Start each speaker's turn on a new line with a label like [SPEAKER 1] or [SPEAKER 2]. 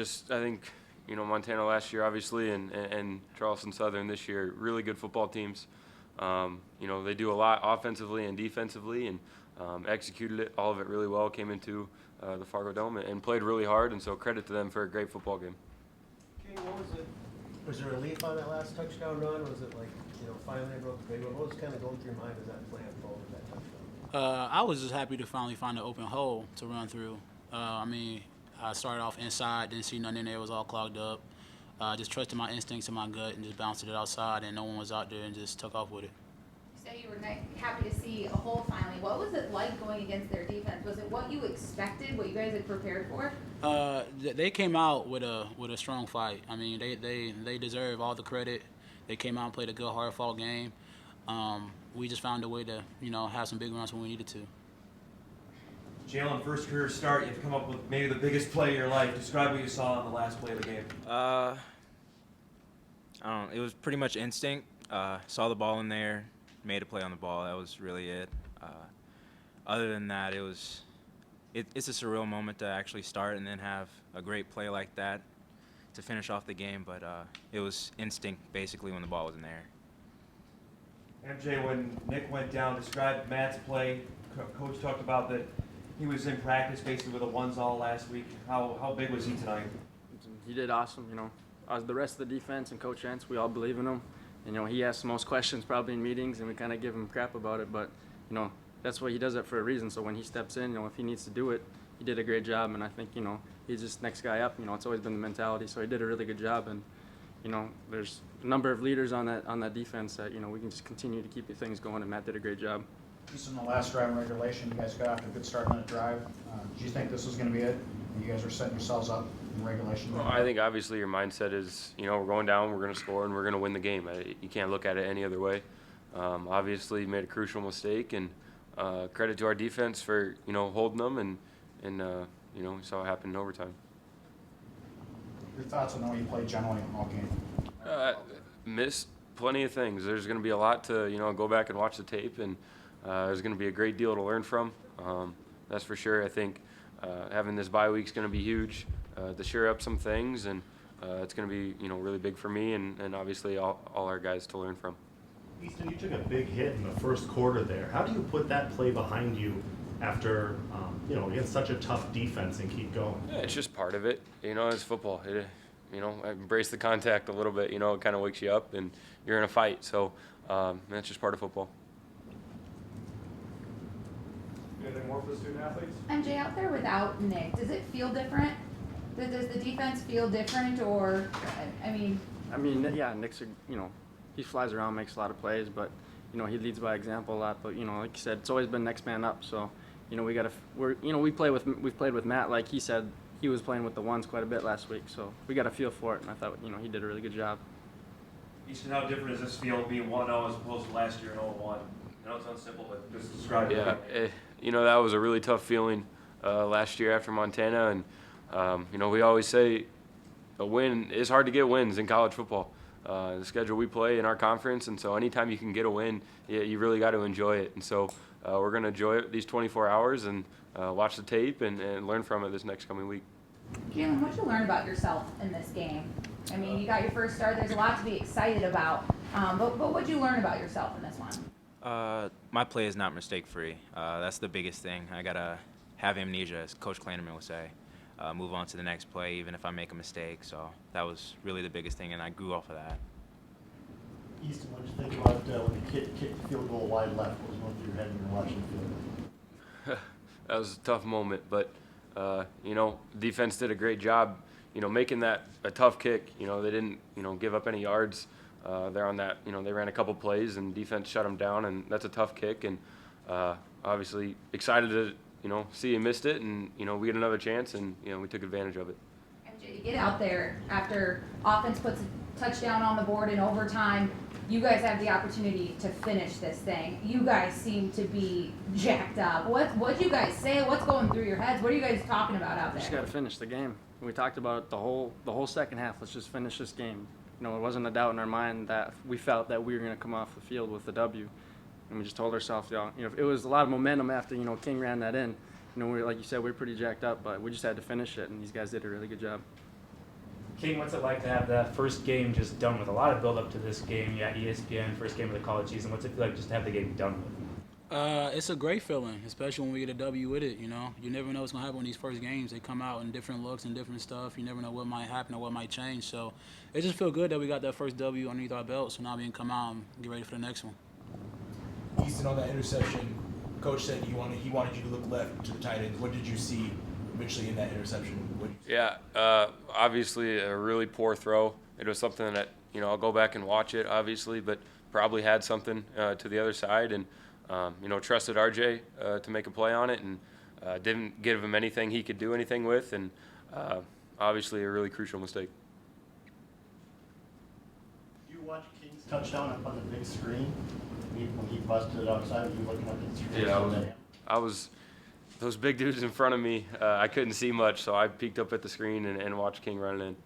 [SPEAKER 1] just I think Montana last year obviously and Charleston Southern this year, really good football teams. They do a lot offensively and defensively, and executed all of it really well. Came into the Fargo Dome and played really hard, and so credit to them for a great football game.
[SPEAKER 2] King, what was it? Was there a relief on that last touchdown run? Was it like, finally I broke the big one? What was kind of going through your mind as that play unfolded, that touchdown?
[SPEAKER 3] I was just happy to finally find an open hole to run through. I started off inside, didn't see nothing in there, it was all clogged up. Just trusted my instincts and my gut and just bounced it outside, and no one was out there, and just took off with it.
[SPEAKER 4] You said you were happy to see a hole finally. What was it like going against their defense? Was it what you expected, what you guys had prepared for?
[SPEAKER 3] They came out with a strong fight. I mean, they deserve all the credit. They came out and played a good, hard-fought game. We just found a way to, have some big runs when we needed to.
[SPEAKER 5] Jaylaan, first career start, you have to come up with maybe the biggest play of your life. Describe what you saw on the last play of the game.
[SPEAKER 6] I don't know. It was pretty much instinct. Saw the ball in there, made a play on the ball. That was really it. Other than that, it's a surreal moment to actually start and then have a great play like that to finish off the game. But it was instinct basically when the ball was in there.
[SPEAKER 5] MJ, when Nick went down, describe Matt's play. Coach talked about that he was in practice basically with a ones-all last week. How big was he tonight?
[SPEAKER 7] He did awesome. The rest of the defense and Coach Entz, we all believe in him. And, he asks the most questions probably in meetings, and we kind of give him crap about it. But, that's why he does it for a reason. So when he steps in, if he needs to do it, he did a great job. And I think, he's just next guy up. It's always been the mentality. So he did a really good job. And, there's a number of leaders on that defense that, we can just continue to keep things going. And Matt did a great job.
[SPEAKER 8] Just in the last drive in regulation, you guys got off to a good start on that drive. Do you think this was going to be it? You guys are setting yourselves up in regulation?
[SPEAKER 1] Well, I think obviously your mindset is, we're going down, we're going to score, and we're going to win the game. You can't look at it any other way. Obviously made a crucial mistake, and credit to our defense for, holding them, and we saw it happen in overtime.
[SPEAKER 8] Your thoughts on the way you played generally all game?
[SPEAKER 1] Missed plenty of things. There's going to be a lot to, go back and watch the tape, and there's going to be a great deal to learn from. That's for sure. I think having this bye week is going to be huge to shore up some things, and it's going to be, really big for me and obviously all our guys to learn from.
[SPEAKER 9] Easton, you took a big hit in the first quarter there. How do you put that play behind you after, against such a tough defense and keep going?
[SPEAKER 1] Yeah, it's just part of it. It's football. Embrace the contact a little bit. It kind of wakes you up, and you're in a fight. So that's just part of football.
[SPEAKER 5] Anything more for the student athletes?
[SPEAKER 4] MJ, out there without Nick, does it feel different? Does the defense feel different, or,
[SPEAKER 7] Yeah, Nick's, he flies around, makes a lot of plays, but, he leads by example a lot. But, like you said, it's always been next man up. So, we've played with Matt, like he said. He was playing with the ones quite a bit last week, so we got a feel for it, and I thought, he did a really good job.
[SPEAKER 5] Easton, how different does this feel being 1-0 as opposed to last year in 0-1? I know it sounds simple, but just describe it.
[SPEAKER 1] Yeah, that was a really tough feeling last year after Montana, and we always say a win, it's hard to get wins in college football. The schedule we play in our conference, and so anytime you can get a win, you really got to enjoy it. And so we're going to enjoy it these 24 hours and watch the tape and learn from it this next coming week.
[SPEAKER 4] Jaylaan, what'd you learn about yourself in this game? You got your first start. There's a lot to be excited about. But what'd you learn about yourself in this one?
[SPEAKER 6] My play is not mistake-free. That's the biggest thing. I got to have amnesia, as Coach Kleinerman would say. Move on to the next play, even if I make a mistake. So that was really the biggest thing, and I grew off of that.
[SPEAKER 9] Easton, what did you think about when the kid kicked the field goal wide left? What was going through your head when you were watching the field?
[SPEAKER 1] That was a tough moment, but, defense did a great job, making that a tough kick. They didn't, give up any yards there on that. They ran a couple plays, and defense shut them down, and that's a tough kick. And obviously excited to, see you missed it, and, we get another chance, and, we took advantage of it.
[SPEAKER 4] MJ, to get out there after offense puts a touchdown on the board in overtime, you guys have the opportunity to finish this thing. You guys seem to be jacked up. What'd you guys say? What's going through your heads? What are you guys talking about out there?
[SPEAKER 7] Just got to finish the game. We talked about it the whole second half. Let's just finish this game. It wasn't a doubt in our mind that we felt that we were going to come off the field with the W. And we just told ourselves, it was a lot of momentum after, King ran that in. Like you said, we were pretty jacked up, but we just had to finish it, and these guys did a really good job.
[SPEAKER 10] King, what's it like to have that first game just done with? A lot of build up to this game. You got ESPN, first game of the college season. What's it feel like just to have the game done with?
[SPEAKER 3] It's a great feeling, especially when we get a W with it. You know, you never know what's gonna happen in these first games. They come out in different looks and different stuff. You never know what might happen or what might change. So it just feels good that we got that first W underneath our belt. So now we can come out and get ready for the next one.
[SPEAKER 11] Easton, on that interception, coach said he wanted you to look left to the tight end. What did you see eventually in that interception?
[SPEAKER 1] Yeah, obviously a really poor throw. It was something that, you know, I'll go back and watch it, obviously, but probably had something to the other side, and you know, trusted RJ to make a play on it, and didn't give him anything he could do anything with, and obviously a really crucial mistake.
[SPEAKER 12] You watch King's touchdown up on the big screen when he busted it outside. Were you looking up at the screen?
[SPEAKER 1] Yeah, I was those big dudes in front of me. I couldn't see much, so I peeked up at the screen and watched King run it in.